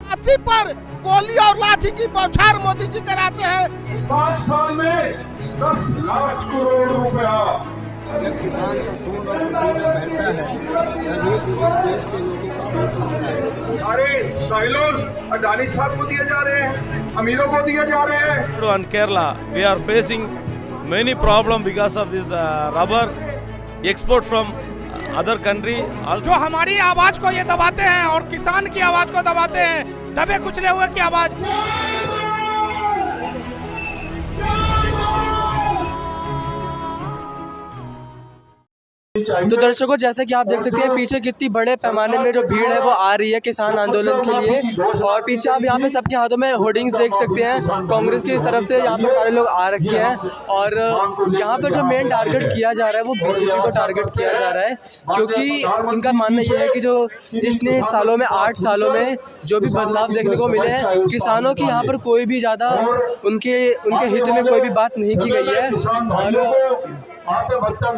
हाथी पर गोली और लाठी की बौछार मोदी जी कराते हैं। 5 साल में 10 लाख करोड़ रुपया। जब किसान का खून और पसीना बहता है तभी देश के लोगों का पेट भरता है। सारे साइलोज अडानी साहब को दिए जा रहे हैं, अमीरों को दिए जा रहे हैं। And Kerala, we are facing many problems because of this rubber export from other country. जो हमारी आवाज को ये दबाते हैं और किसान की आवाज को दबाते हैं, दबे कुचले हुए की आवाज। तो दर्शकों, जैसे कि आप देख सकते हैं पीछे कितनी बड़े पैमाने में जो भीड़ है वो आ रही है किसान आंदोलन के लिए। और पीछे आप यहाँ पे सबके हाथों में होर्डिंग्स देख सकते हैं। कांग्रेस की तरफ से यहाँ पे सारे लोग आ रखे हैं और यहाँ पे जो मेन टारगेट किया जा रहा है वो बीजेपी को टारगेट किया जा रहा है, क्योंकि उनका मानना ये है कि जो इतने सालों में 8 सालों में जो भी बदलाव देखने को मिले हैं, किसानों की यहाँ पर कोई भी ज़्यादा उनके हित में कोई भी बात नहीं की गई है। और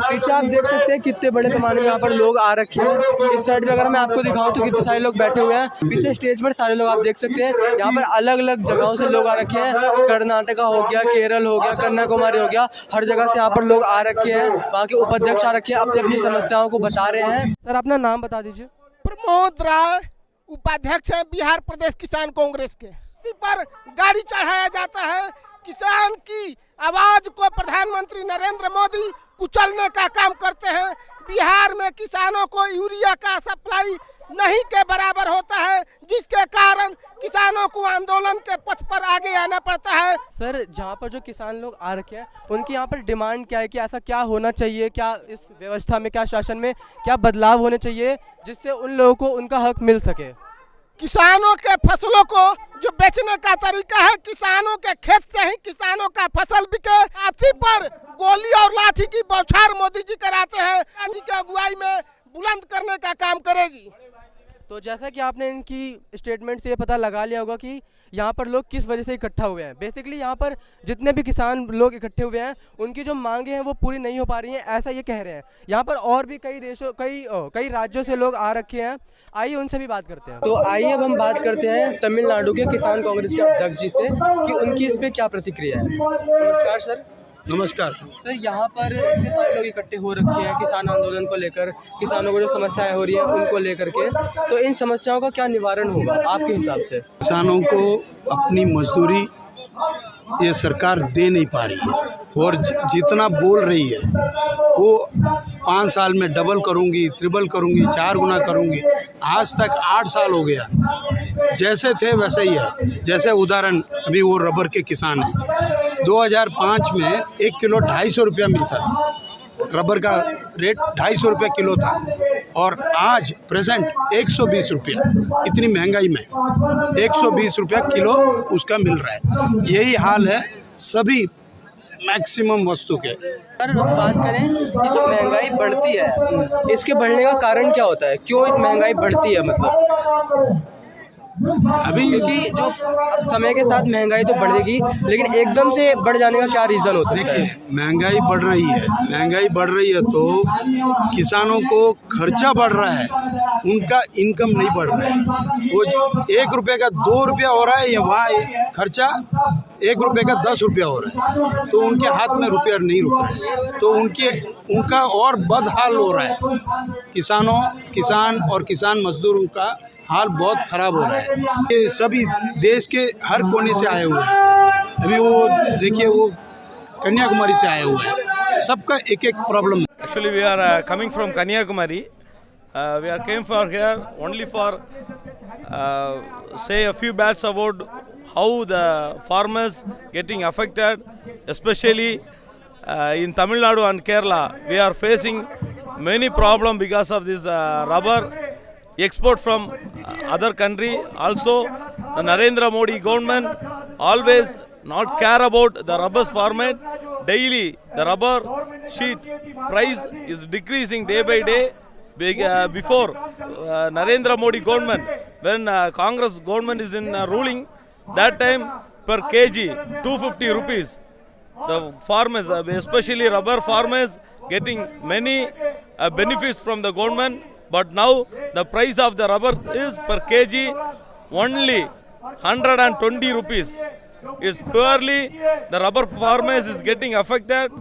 पीछे आप देख सकते हैं कितने बड़े पैमाने में यहाँ पर लोग आ रखे हैं। इस साइड में अगर मैं आपको दिखाऊं तो कितने सारे लोग बैठे हुए हैं। पीछे स्टेज पर सारे लोग आप देख सकते हैं। यहाँ पर अलग अलग जगहों से लोग आ रखे हैं। कर्नाटका हो गया, केरल हो गया, कन्याकुमारी हो गया, हर जगह से यहाँ पर लोग आ रखे हैं। वहाँ के उपाध्यक्ष आ रखे हैं, अपनी अपनी समस्याओं को बता रहे हैं। सर, अपना नाम बता दीजिए। प्रमोद राय, उपाध्यक्ष है बिहार प्रदेश किसान कांग्रेस के। इसी पर गाड़ी चढ़ाया जाता है। किसान की आवाज को प्रधानमंत्री नरेंद्र मोदी कुचलने का काम करते हैं। बिहार में किसानों को यूरिया का सप्लाई नहीं के बराबर होता है, जिसके कारण किसानों को आंदोलन के पथ पर आगे आना पड़ता है। सर, जहाँ पर जो किसान लोग आ रखे हैं उनकी यहाँ पर डिमांड क्या है कि ऐसा क्या होना चाहिए, क्या इस व्यवस्था में, क्या शासन में क्या बदलाव होने चाहिए जिससे उन लोगों को उनका हक मिल सके? किसानों के फसलों को जो बेचने का तरीका है, किसानों के खेत से ही किसानों का फसल बिके। हाथी पर गोली और लाठी की बौछार मोदी जी कराते हैं। जी की अगुवाई में बुलंद करने का काम करेगी। तो जैसा कि आपने इनकी स्टेटमेंट से ये पता लगा लिया होगा कि यहाँ पर लोग किस वजह से इकट्ठा हुए हैं। बेसिकली यहाँ पर जितने भी किसान लोग इकट्ठे हुए हैं उनकी जो मांगे हैं वो पूरी नहीं हो पा रही हैं, ऐसा ये कह रहे हैं। यहाँ पर और भी कई राज्यों से लोग आ रखे हैं। आइए उनसे भी बात करते हैं। तो आइए अब हम बात करते हैं तमिलनाडु के किसान कांग्रेस के अध्यक्ष जी से कि उनकी इस पर क्या प्रतिक्रिया है। नमस्कार सर। नमस्कार सर, यहाँ पर इतने सारे लोग इकट्ठे हो रखे हैं किसान आंदोलन को लेकर, किसानों को जो समस्याएं हो रही हैं उनको लेकर के, तो इन समस्याओं का क्या निवारण होगा आपके हिसाब से? किसानों को अपनी मजदूरी ये सरकार दे नहीं पा रही है और जितना बोल रही है वो 5 साल में डबल करूंगी, ट्रिपल करूंगी, 4 गुना करूंगी। आज तक 8 साल हो गया, जैसे थे वैसे ही है। जैसे उदाहरण, अभी वो रबर के किसान हैं। 2005 में 1 किलो 250 रुपया मिलता था, रबर का रेट 250 रुपये किलो था, और आज प्रेजेंट 120 रुपया। इतनी महंगाई में 120 रुपया किलो उसका मिल रहा है। यही हाल है सभी मैक्सिमम वस्तु के। अगर हम बात करें कि जो महंगाई बढ़ती है, इसके बढ़ने का कारण क्या होता है? क्यों महंगाई बढ़ती है? मतलब अभी क्योंकि जो अब समय के साथ महंगाई तो बढ़ेगी, लेकिन एकदम से बढ़ जाने का क्या रीज़न हो सकता है? देखिए, महंगाई बढ़ रही है तो किसानों को खर्चा बढ़ रहा है, उनका इनकम नहीं बढ़ रहा है। वो 1 रुपये का 2 रुपया हो रहा है, या वहाँ खर्चा 1 रुपये का 10 रुपया हो रहा है, तो उनके हाथ में रुपया नहीं रुक रहा है, तो उनका और बदहाल हो रहा है। किसान और किसान मजदूरों का हाल बहुत ख़राब हो रहा है। ये सभी देश के हर कोने से आए हुए हैं। अभी वो देखिए, वो कन्याकुमारी से आए हुए हैं। सबका एक एक प्रॉब्लम है। Actually, we are coming from Kanyakumari. We are came for here only for say a few bats about how the farmers getting affected, especially in Tamil Nadu and Kerala. We are facing many problems because of this rubber export from other country. Also, the Narendra Modi government always not care about the rubber farmer. Daily, the rubber sheet price is decreasing day by day. Before Narendra Modi government, when Congress government is in ruling, that time per kg 250 rupees. The farmers, especially rubber farmers, getting many benefits from the government. But now the price of the rubber is per kg only 120 rupees. It's purely the rubber farmers is getting affected.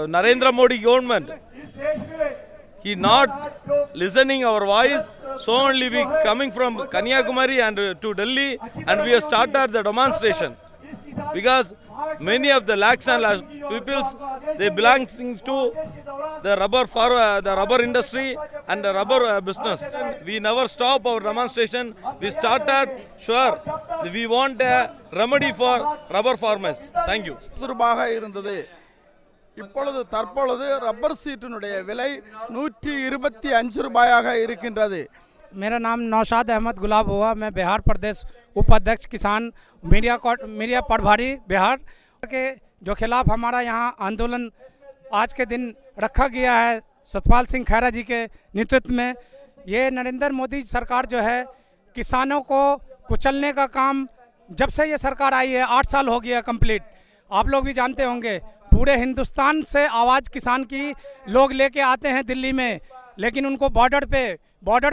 Narendra Modi government, he not listening our voice. So only we coming from Kanyakumari and to Delhi, and we have started the demonstration because many of the lakhs and lakhs peoples, they belonging to the rubber industry and the rubber business. We never stop our demonstration. We started, sure, we want a remedy for rubber farmers. Thank you. இப்பொழுது தற்பொழுது rubber சீட்டினுடைய விலை 125 ரூபாயாக இருக்கின்றது. मेरा नाम नौशाद अहमद गुलाब हुआ, मैं बिहार प्रदेश उपाध्यक्ष किसान मीडिया पटवारी बिहार के जो खिलाफ हमारा यहाँ आंदोलन आज के दिन रखा गया है सतपाल सिंह खैरा जी के नेतृत्व में। ये नरेंद्र मोदी सरकार जो है किसानों को कुचलने का काम जब से ये सरकार आई है 8 साल हो गया कंप्लीट। आप लोग भी जानते होंगे पूरे हिंदुस्तान से आवाज़ किसान की लोग लेके आते हैं दिल्ली में, लेकिन उनको बॉर्डर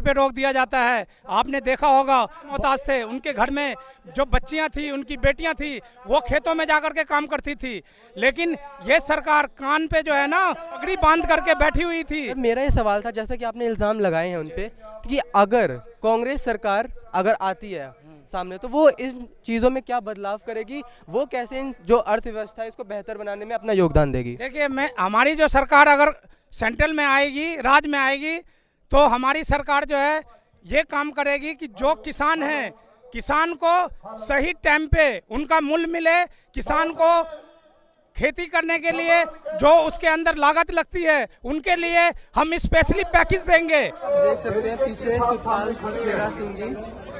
पे रोक दिया जाता है। आपने देखा होगा मोहताज थे, उनके घर में जो बच्चियां थी, उनकी बेटियां थी, वो खेतों में जाकर के काम करती थी, लेकिन ये सरकार कान पे जो है ना पगड़ी बांध करके बैठी हुई थी। मेरा ये सवाल था, जैसा कि आपने इल्ज़ाम लगाए हैं उन पे कि अगर कांग्रेस सरकार अगर आती है सामने तो वो इन चीज़ों में क्या बदलाव करेगी, वो कैसे इन जो अर्थव्यवस्था है इसको बेहतर बनाने में अपना योगदान देगी। देखिए, हमारी जो सरकार अगर सेंट्रल में आएगी, राज्य में आएगी, तो हमारी सरकार जो है ये काम करेगी कि जो किसान हैं, किसान को सही टाइम पे उनका मूल्य मिले, किसान को खेती करने के लिए जो उसके अंदर लागत लगती है उनके लिए हम स्पेशली पैकेज देंगे। देख सकते हैं पीछे सुखपाल खेरा सिंह जी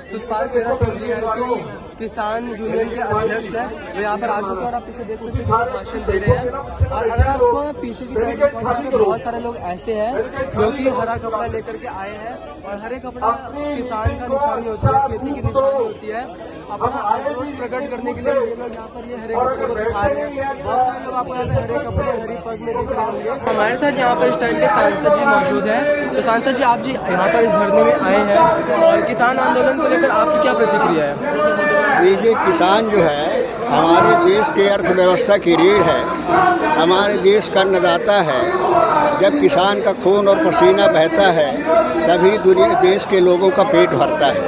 जो कि किसान यूनियन के अध्यक्ष है, वो यहाँ पर आ चुके हैं और आप पीछे देख सकते हैं भाषण दे रहे हैं। और अगर आपको पीछे की तरफ बहुत सारे लोग ऐसे हैं जो कि हरा कपड़ा लेकर के आए हैं, और हरे कपड़ा किसान का निशानी होता है, खेती की निशानी होती है। अपना आक्रोश प्रकट करने के लिए ये लोग यहाँ पर ये हरे कपड़े को दिखा रहे हैं। बहुत सारे लोग आपको यहाँ पे हरे कपड़े हरी पग में दिख रहे होंगे। हमारे साथ यहाँ पर इस टाइम पे सांसद जी मौजूद है। तो सांसद जी, आप जी यहाँ पर इस धरने में आए हैं और किसान आंदोलन को लेकर आपकी क्या प्रतिक्रिया है? ये किसान जो है हमारे देश के अर्थव्यवस्था की रीढ़ है, हमारे देश का अन्नदाता है। जब किसान का खून और पसीना बहता है तभी देश के लोगों का पेट भरता है।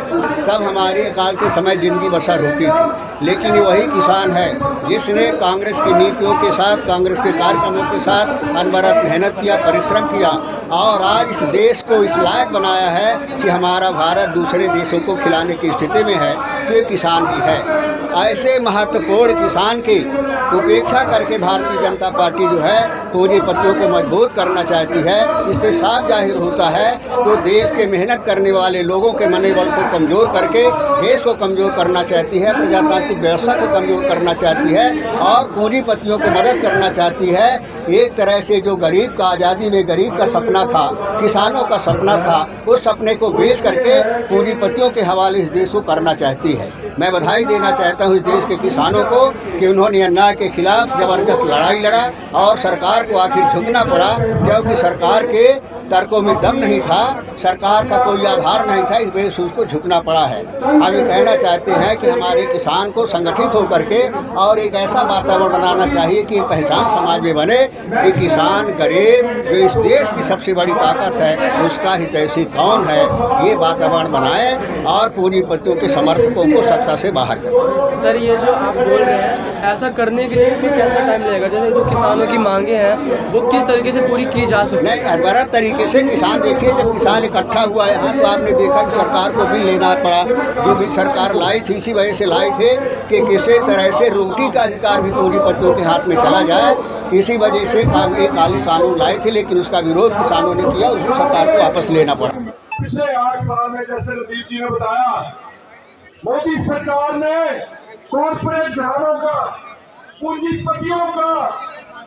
तब हमारे अकाल के समय ज़िंदगी बसर होती थी, लेकिन ये वही किसान है जिसने कांग्रेस की नीतियों के साथ, कांग्रेस के कार्यक्रमों के साथ अनवरत मेहनत किया, परिश्रम किया और आज इस देश को इस लायक बनाया है कि हमारा भारत दूसरे देशों को खिलाने की स्थिति में है, तो ये किसान ही है। ऐसे महत्वपूर्ण किसान की उपेक्षा करके भारतीय जनता पार्टी जो है पूंजीपतियों को मजबूत करना चाहती है। इससे साफ जाहिर होता है कि देश के मेहनत करने वाले लोगों के मनोबल को कमज़ोर करके देश को कमज़ोर करना चाहती है, प्रजातांत्रिक व्यवस्था को कमज़ोर करना चाहती है और पूंजीपतियों को मदद करना चाहती है। एक तरह से जो गरीब का आज़ादी में गरीब का सपना था, किसानों का सपना था, उस सपने को बेच करके पूंजीपतियों के हवाले इस देश को करना चाहती है। मैं बधाई देना चाहता हूँ इस देश के किसानों को कि उन्होंने अन्याय के खिलाफ ज़बरदस्त लड़ाई लड़ा और सरकार को आखिर झुकना पड़ा, क्योंकि सरकार के तर्कों में दम नहीं था, सरकार का कोई आधार नहीं था, इस वजह से उसको झुकना पड़ा है। हम ये कहना चाहते हैं कि हमारे किसान को संगठित होकर के और एक ऐसा वातावरण बनाना चाहिए कि पहचान समाज में बने कि किसान गरीब जो इस देश की सबसे बड़ी ताकत है उसका हितैषी कौन है, ये वातावरण बनाए और पूंजीपतियों के समर्थकों को सत्ता से बाहर करें। सर, ये जो आप बोल रहे हैं ऐसा करने के लिए हमें कैसा टाइम लगेगा? जैसे जो किसानों की मांगे हैं वो किस तरीके से पूरी की जा सकती है? नहीं, हर तरीके से किसान, देखिए जब किसान इकट्ठा हुआ है यहाँ तो आपने देखा कि सरकार को बिल लेना पड़ा, जो भी सरकार लाई थी इसी वजह से लाई थे कि किसी तरह से रोटी का अधिकार भी पूंजीपतियों के हाथ में चला जाए। इसी वजह से एक काले कानून लाए थे, लेकिन उसका विरोध किसानों ने किया, उसको सरकार को वापस लेना पड़ा। पिछले 8 साल में जैसे लतीफ जी ने बताया, मोदी सरकार ने कॉर्पोरेट घरानों का, पूंजीपतियों का,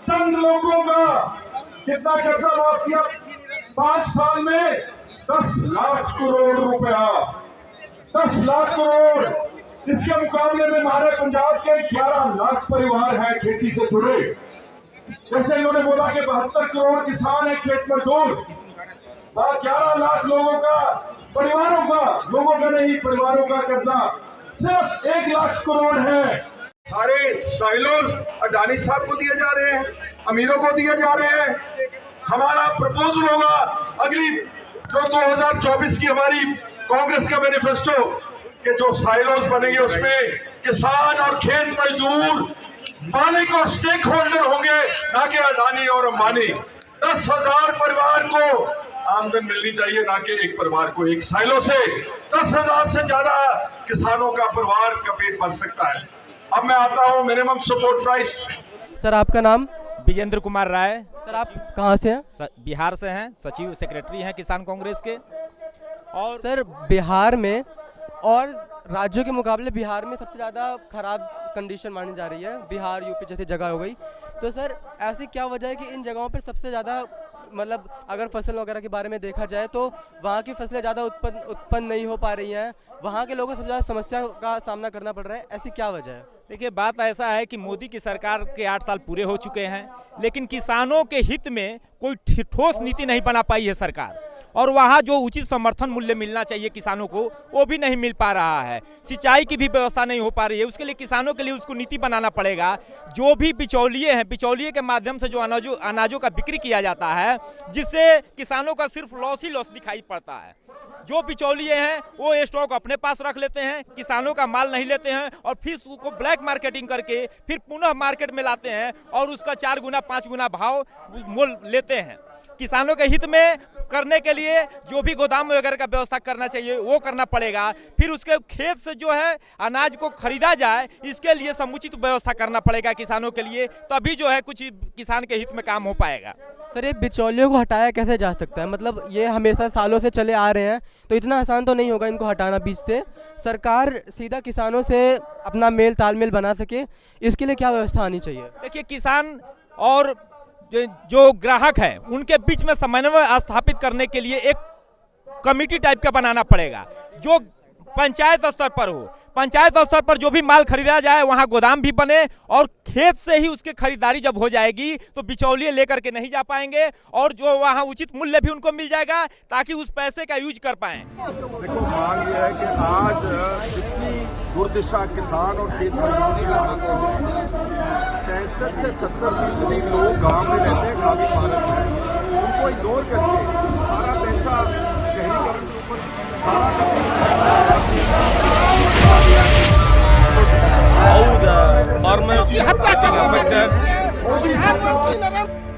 चंद लोगों का कितना कर्जा माफ किया? 5 साल में 10 लाख करोड़ रुपया, 10 लाख करोड़। इसके मुकाबले में हमारे पंजाब के 11 लाख परिवार हैं खेती से जुड़े। जैसे इन्होंने बोला कि 72 करोड़ किसान है खेत मजदूर, 11 लाख लोगों का परिवारों का, लोगों का नहीं, परिवारों का कर्जा सिर्फ 1 लाख करोड़ है। सारे साइलोज अडानी साहब को दिए जा रहे हैं, अमीरों को दिए जा रहे हैं। हमारा प्रपोजल होगा अगली जो 2024 की हमारी कांग्रेस का मैनिफेस्टो कि जो साइलोज बनेंगे उसमें किसान और खेत मजदूर मालिक और स्टेक होल्डर होंगे, ना कि अडानी और अंबानी। 10,000 परिवार को आमदन मिलनी चाहिए, ना कि एक परिवार को। एक साइलो से 10,000 से ज्यादा किसानों का परिवार का पेट भर सकता है। अब मैं आता हूँ मिनिमम सपोर्ट प्राइस। सर आपका नाम? विजेंद्र कुमार राय। सर आप कहाँ से हैं? बिहार से हैं, सचिव सेक्रेटरी हैं किसान कांग्रेस के। और सर बिहार में और राज्यों के मुकाबले बिहार में सबसे ज़्यादा खराब कंडीशन मानी जा रही है, बिहार यूपी जैसी जगह हो गई। तो सर ऐसी क्या वजह है कि इन जगहों पर सबसे ज़्यादा मतलब अगर फसल वगैरह के बारे में देखा जाए तो वहाँ की फसलें ज़्यादा उत्पन्न नहीं हो पा रही हैं, वहाँ के लोगों को सबसे ज़्यादा समस्या का सामना करना पड़ रहा है, ऐसी क्या वजह है? देखिए, बात ऐसा है कि मोदी की सरकार के 8 साल पूरे हो चुके हैं, लेकिन किसानों के हित में कोई ठोस नीति नहीं बना पाई है सरकार। और वहाँ जो उचित समर्थन मूल्य मिलना चाहिए किसानों को, वो भी नहीं मिल पा रहा है। सिंचाई की भी व्यवस्था नहीं हो पा रही है, उसके लिए किसानों के लिए उसको नीति बनाना पड़ेगा। जो भी बिचौलिए हैं, बिचौलिए के माध्यम से जो अनाजों का बिक्री किया जाता है, जिससे किसानों का सिर्फ लॉस ही लॉस दिखाई पड़ता है। जो बिचौलिए हैं वो स्टॉक अपने पास रख लेते हैं, किसानों का माल नहीं लेते हैं और फिर उसको ब्लैक मार्केटिंग करके फिर पुनः मार्केट में लाते हैं और उसका 4 गुना 5 गुना भाव मोल लेते हैं। किसानों के हित में करने के लिए जो भी गोदाम वगैरह का व्यवस्था करना चाहिए वो करना पड़ेगा। फिर उसके खेत से जो है अनाज को खरीदा जाए, इसके लिए समुचित व्यवस्था करना पड़ेगा किसानों के लिए, तभी जो है कुछ किसान के हित में काम हो पाएगा। सर ये बिचौलियों को हटाया कैसे जा सकता है? मतलब ये हमेशा सालों से चले आ रहे हैं, तो इतना आसान तो नहीं होगा इनको हटाना बीच से। सरकार सीधा किसानों से अपना मेल तालमेल बना सके, इसके लिए क्या व्यवस्था आनी चाहिए? देखिए, किसान और जो ग्राहक है उनके बीच में समन्वय स्थापित करने के लिए एक कमेटी टाइप का बनाना पड़ेगा, जो पंचायत स्तर पर हो। पंचायत स्तर पर जो भी माल खरीदा जाए वहाँ गोदाम भी बने और खेत से ही उसकी खरीदारी जब हो जाएगी तो बिचौलिए लेकर के नहीं जा पाएंगे और जो वहाँ उचित मूल्य भी उनको मिल जाएगा ताकि उस पैसे का यूज कर पाएं। देखो, मांग ये है कि आज जितनी दुर्दशा किसान और खेत मजदूर की हालत है, 65 से 70% लोग गांव में रहते हैं, ग्रामीण भारत में, उनको इग्नोर करके सारा पैसा शहरीकरण के ऊपर How the farmers हत्या getting करने affected. प्रधानमंत्री नरेंद्र